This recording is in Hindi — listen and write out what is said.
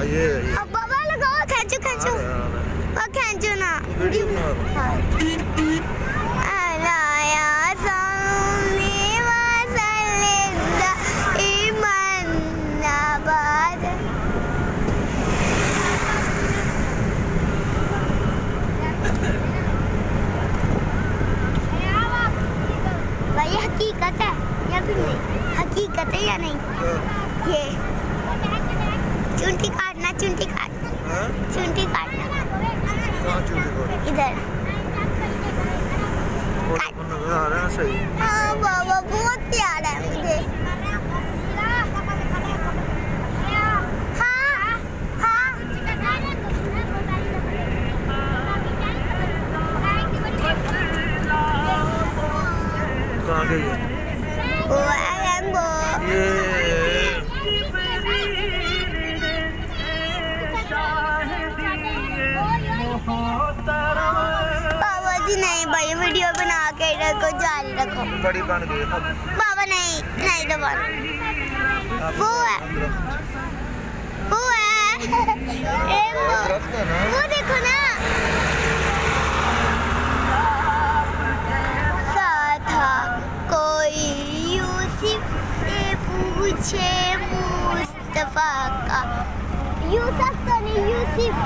ये अब बाबा लगाओ, खींचो खींचो, वो खींचो ना। वीडियो बना रहा अलाया सामने वसल्दा ईमान नाबाद। भाई हकीकत है या फिर नहीं? हकीकत है या नहीं? ये चुंटी काटना, चुंटी काटना, चुंटी काटना। कहाँ चूड़ी को इधर नजर आ रहा है सही। हाँ बाबा बहुत प्यारा है मुझे। हाँ हाँ कहाँ गई है? वो एम्बो। ये बाबा जी नहीं भाई, वीडियो बना के रखो, जारी रखो। बड़ी बन गई अब। बाबा नहीं नहीं दबाना। वो है, वो है एम्बो। दरख्त है ना? वो देखो ना, था कोई यूसुफ से पूछे मुस्तफा का। यूसुफ तो नहीं, यूसुफ।